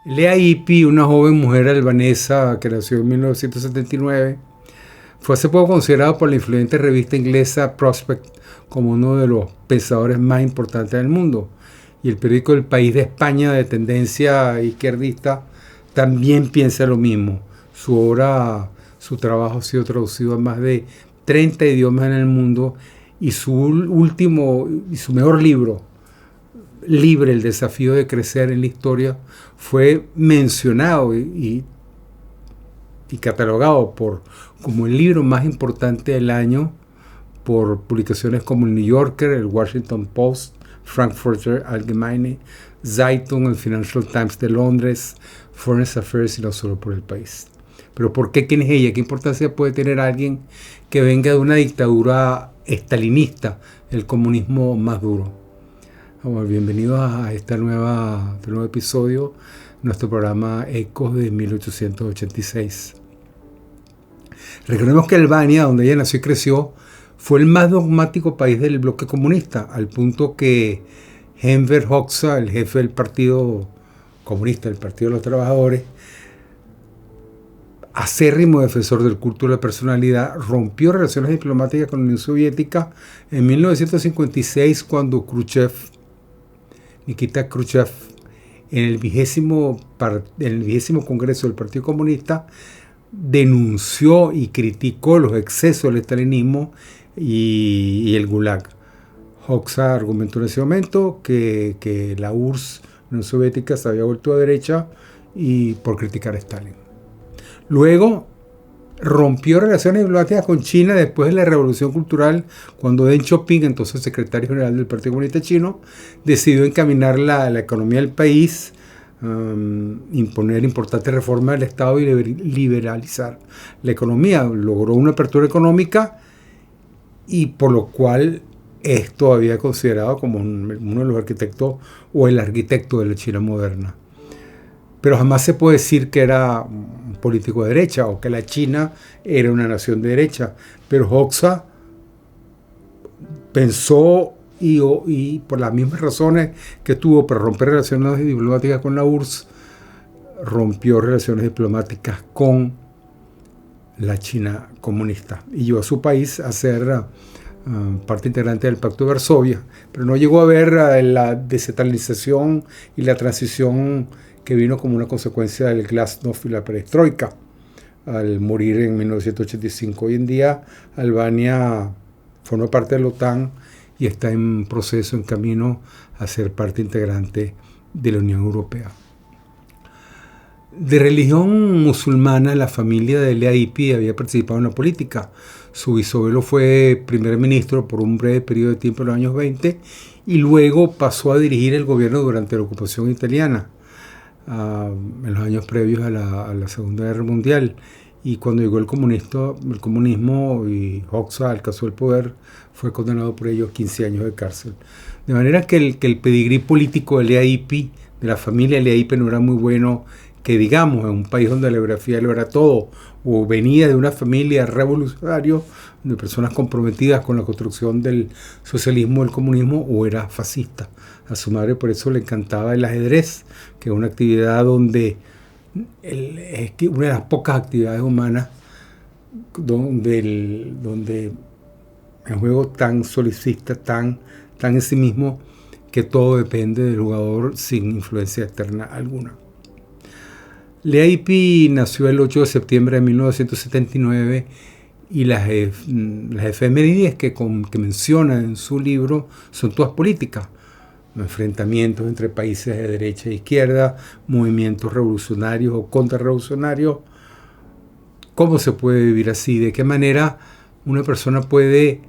Lea Ypi, una joven mujer albanesa que nació en 1979, fue hace poco considerado por la influyente revista inglesa Prospect como uno de los pensadores más importantes del mundo. Y el periódico El País de España, de tendencia izquierdista, también piensa lo mismo. Su obra, su trabajo ha sido traducido a más de 30 idiomas en el mundo y su último y su mejor libro, Libre, el desafío de crecer en la historia, fue mencionado y catalogado como el libro más importante del año por publicaciones como el New Yorker, el Washington Post, Frankfurter Allgemeine Zeitung, el Financial Times de Londres, Foreign Affairs y no solo por El País. Pero ¿por qué? ¿Quién es ella? ¿Qué importancia puede tener alguien que venga de una dictadura estalinista, el comunismo más duro? Bueno, bienvenidos a este nuevo episodio, nuestro programa Ecos de 1886. Recordemos que Albania, donde ella nació y creció, fue el más dogmático país del bloque comunista, al punto que Enver Hoxha, el jefe del Partido Comunista, del Partido de los Trabajadores, acérrimo defensor del culto de la personalidad, rompió relaciones diplomáticas con la Unión Soviética en 1956 cuando Nikita Khrushchev, en el 20º Congreso del Partido Comunista, denunció y criticó los excesos del estalinismo y el Gulag. Hoxha argumentó en ese momento que la URSS, Unión Soviética, se había vuelto a derecha y por criticar a Stalin. Luego rompió relaciones diplomáticas con China después de la Revolución Cultural, cuando Deng Xiaoping, entonces secretario general del Partido Comunista Chino, decidió encaminar la economía del país, imponer importantes reformas del Estado y liberalizar la economía. Logró una apertura económica y por lo cual es todavía considerado como uno de los arquitectos o el arquitecto de la China moderna. Pero jamás se puede decir que era un político de derecha o que la China era una nación de derecha. Pero Hoxha pensó y por las mismas razones que tuvo para romper relaciones diplomáticas con la URSS, rompió relaciones diplomáticas con la China comunista y llevó a su país a ser parte integrante del Pacto de Varsovia. Pero no llegó a ver la desestalinización y la transición que vino como una consecuencia del Glasnost y la perestroika, al morir en 1985. Hoy en día Albania forma parte de la OTAN y está en proceso, en camino a ser parte integrante de la Unión Europea. De religión musulmana, la familia de Lea Ypi había participado en la política. Su bisabuelo fue primer ministro por un breve periodo de tiempo en los años 20 y luego pasó a dirigir el gobierno durante la ocupación italiana, en los años previos a la Segunda Guerra Mundial. Y cuando llegó el comunismo y Hoxha alcanzó el poder, fue condenado por ello a 15 años de cárcel. De manera que el pedigrí político de Lea Ypi, de la familia Lea Ypi, no era muy bueno, que digamos, en un país donde la geografía lo era todo, o venía de una familia revolucionaria, de personas comprometidas con la construcción del socialismo, del comunismo, o era fascista. A su madre por eso le encantaba el ajedrez, que es una actividad donde es una de las pocas actividades humanas donde el juego tan solicista, tan en sí mismo, que todo depende del jugador sin influencia externa alguna. Lea Ypi nació el 8 de septiembre de 1979 y las efemérides que menciona en su libro son todas políticas. Enfrentamientos entre países de derecha e izquierda, movimientos revolucionarios o contrarrevolucionarios. ¿Cómo se puede vivir así? ¿De qué manera una persona puede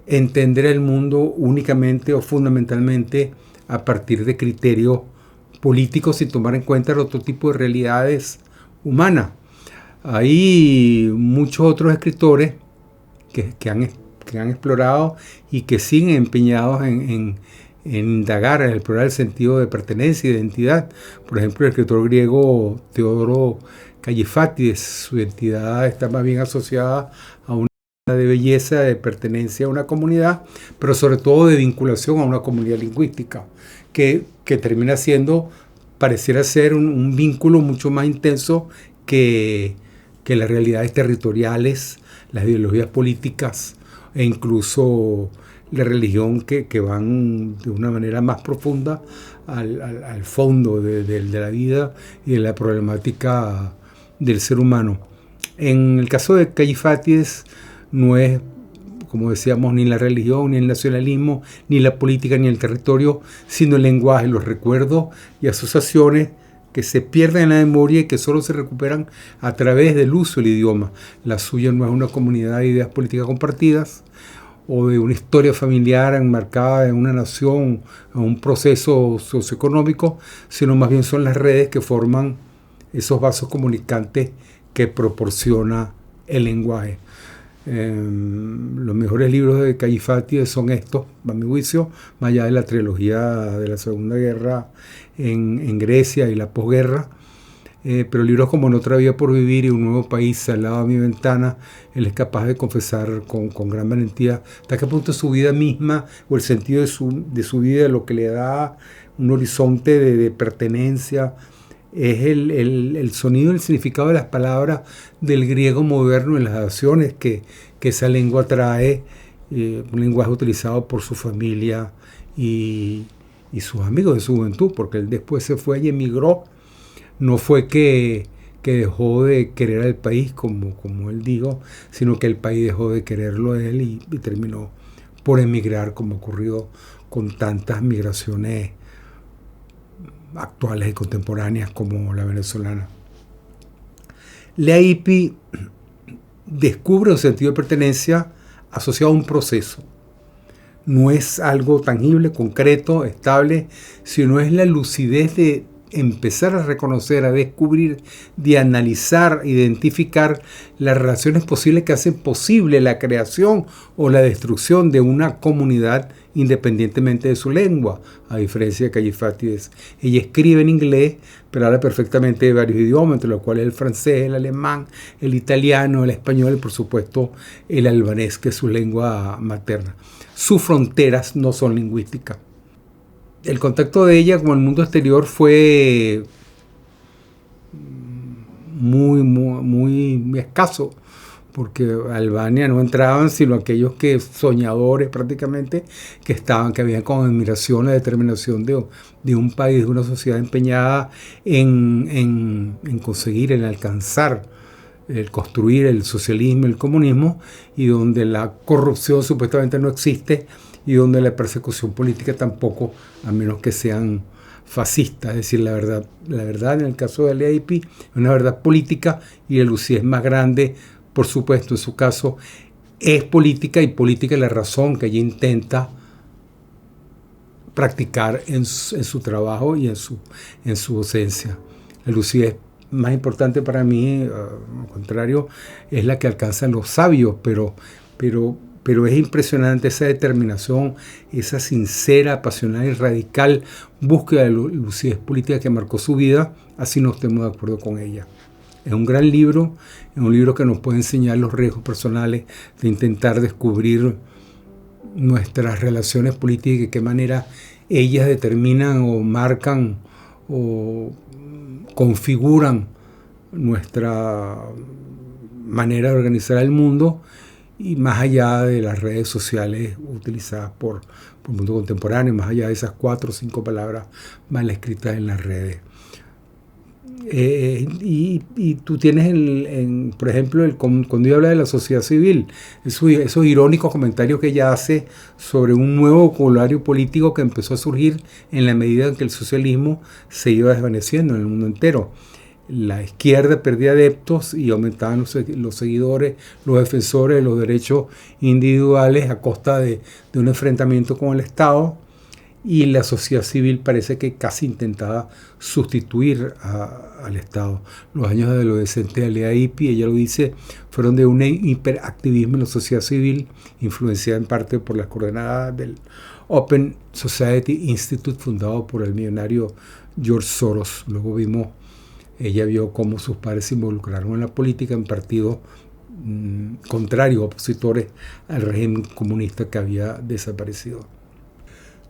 entender el mundo únicamente o fundamentalmente a partir de criterios políticos sin tomar en cuenta el otro tipo de realidades humanas? Hay muchos otros escritores que han explorado y que siguen empeñados en indagar, en explorar el sentido de pertenencia y de identidad. Por ejemplo, el escritor griego Teodoro Kallifátides, su identidad está más bien asociada a una de belleza, de pertenencia a una comunidad, pero sobre todo de vinculación a una comunidad lingüística, que termina siendo pareciera ser un vínculo mucho más intenso que las realidades territoriales, las ideologías políticas e incluso la religión que van de una manera más profunda al fondo de la vida y de la problemática del ser humano. En el caso de Kallifátides no es, como decíamos, ni la religión, ni el nacionalismo, ni la política, ni el territorio, sino el lenguaje, los recuerdos y asociaciones que se pierden en la memoria y que solo se recuperan a través del uso del idioma. La suya no es una comunidad de ideas políticas compartidas o de una historia familiar enmarcada en una nación, en un proceso socioeconómico, sino más bien son las redes que forman esos vasos comunicantes que proporciona el lenguaje. Los mejores libros de Kallifátides son estos, a mi juicio, más allá de la trilogía de la Segunda Guerra en Grecia y la posguerra. Pero libros como Otra Vida por Vivir y Un Nuevo País al lado de mi ventana, él es capaz de confesar con gran valentía hasta qué punto su vida misma o el sentido de su vida, lo que le da un horizonte de pertenencia, es el sonido y el significado de las palabras del griego moderno en las acciones que esa lengua trae, un lenguaje utilizado por su familia y sus amigos de su juventud, porque él después se fue y emigró. No fue que dejó de querer al país, como él dijo, sino que el país dejó de quererlo a él y terminó por emigrar, como ocurrió con tantas migraciones actuales y contemporáneas como la venezolana. Lea Ypi descubre un sentido de pertenencia asociado a un proceso. No es algo tangible, concreto, estable, sino es la lucidez de empezar a reconocer, a descubrir, de analizar, identificar las relaciones posibles que hacen posible la creación o la destrucción de una comunidad independientemente de su lengua, a diferencia de Kallifátides. Ella escribe en inglés, pero habla perfectamente de varios idiomas, entre los cuales el francés, el alemán, el italiano, el español y por supuesto el albanés, que es su lengua materna. Sus fronteras no son lingüísticas. El contacto de ella con el mundo exterior fue muy escaso, porque a Albania no entraban sino aquellos soñadores prácticamente que habían con admiración la determinación de un país, de una sociedad empeñada en conseguir, en alcanzar, el construir el socialismo, el comunismo, y donde la corrupción supuestamente no existe y donde la persecución política tampoco, a menos que sean fascistas. Es decir, la verdad en el caso de Lea Ypi es una verdad política y la lucidez más grande, por supuesto, en su caso, es política, y política es la razón que ella intenta practicar en su trabajo y en su docencia. La lucidez más importante para mí, al contrario, es la que alcanzan los sabios, pero es impresionante esa determinación, esa sincera, apasionada y radical búsqueda de lucidez política que marcó su vida, así no estemos de acuerdo con ella. Es un gran libro, es un libro que nos puede enseñar los riesgos personales de intentar descubrir nuestras relaciones políticas y de qué manera ellas determinan o marcan o configuran nuestra manera de organizar el mundo, y más allá de las redes sociales utilizadas por el mundo contemporáneo, más allá de esas 4 o 5 palabras mal escritas en las redes. Y tú tienes, por ejemplo, cuando ella habla de la sociedad civil, esos irónicos comentarios que ella hace sobre un nuevo vocabulario político que empezó a surgir en la medida en que el socialismo se iba desvaneciendo en el mundo entero. La izquierda perdía adeptos y aumentaban los seguidores, los defensores de los derechos individuales a costa de un enfrentamiento con el Estado, y la sociedad civil parece que casi intentaba sustituir al Estado. Los años de adolescente de Lea Ypi, ella lo dice, fueron de un hiperactivismo en la sociedad civil, influenciada en parte por las coordenadas del Open Society Institute, fundado por el millonario George Soros. Luego ella vio cómo sus padres se involucraron en la política en partidos contrarios, opositores al régimen comunista que había desaparecido.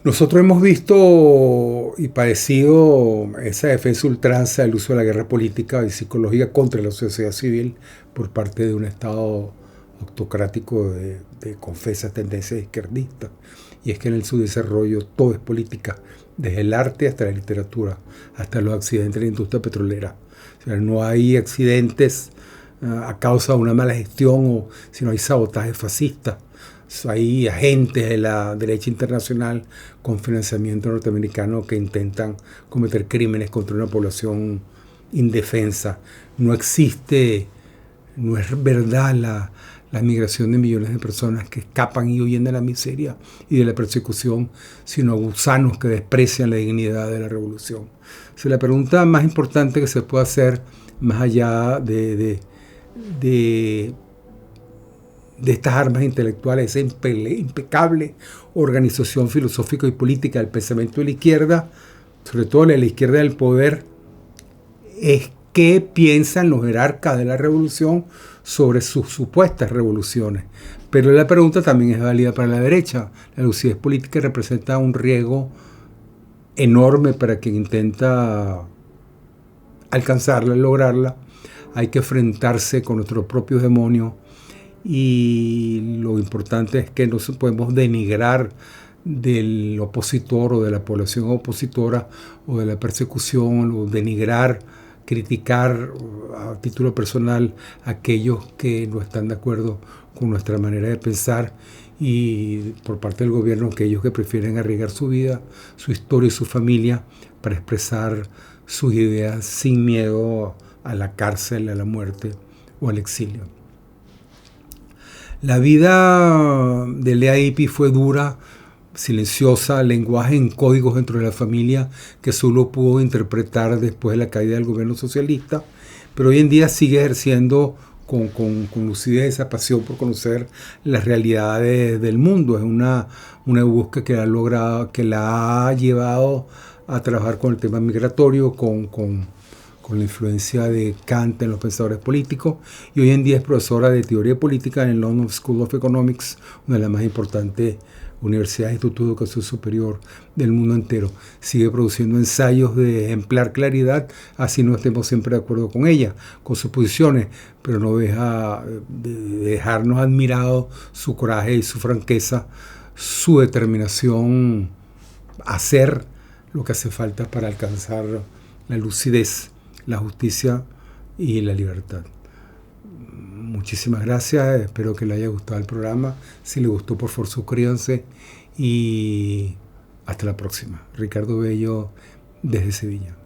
Nosotros hemos visto y padecido esa defensa ultranza del uso de la guerra política y psicológica contra la sociedad civil por parte de un Estado autocrático de confesas tendencias izquierdistas. Y es que en el subdesarrollo todo es política, desde el arte hasta la literatura, hasta los accidentes de la industria petrolera. O sea, no hay accidentes a causa de una mala gestión o si no hay sabotaje fascista. Hay agentes de la derecha internacional con financiamiento norteamericano que intentan cometer crímenes contra una población indefensa. No existe, no es verdad la migración de millones de personas que escapan y huyen de la miseria y de la persecución, sino gusanos que desprecian la dignidad de la revolución. O sea, la pregunta más importante que se puede hacer, más allá de estas armas intelectuales, esa impecable organización filosófica y política del pensamiento de la izquierda, sobre todo de la izquierda del poder, es qué piensan los jerarcas de la revolución sobre sus supuestas revoluciones. Pero la pregunta también es válida para la derecha. La lucidez política representa un riesgo enorme para quien intenta alcanzarla, lograrla. Hay que enfrentarse con nuestros propios demonios y lo importante es que no podemos denigrar del opositor o de la población opositora o de la persecución o denigrar, criticar a título personal a aquellos que no están de acuerdo con nuestra manera de pensar, y por parte del gobierno aquellos que prefieren arriesgar su vida, su historia y su familia para expresar sus ideas sin miedo a la cárcel, a la muerte o al exilio. La vida de Lea Ypi fue dura, silenciosa, lenguaje en códigos dentro de la familia que solo pudo interpretar después de la caída del gobierno socialista, pero hoy en día sigue ejerciendo con lucidez esa pasión por conocer las realidades del mundo. Es una búsqueda que la ha llevado a trabajar con el tema migratorio, con la influencia de Kant en los pensadores políticos, y hoy en día es profesora de teoría política en el London School of Economics, una de las más importantes universidades e institutos de educación superior del mundo entero. Sigue produciendo ensayos de ejemplar claridad, así no estemos siempre de acuerdo con ella, con sus posiciones, pero no deja de dejarnos admirados su coraje y su franqueza, su determinación a hacer lo que hace falta para alcanzar la lucidez, la justicia y la libertad. Muchísimas gracias, espero que les haya gustado el programa. Si les gustó, por favor, suscríbanse y hasta la próxima. Ricardo Bello, desde Sevilla.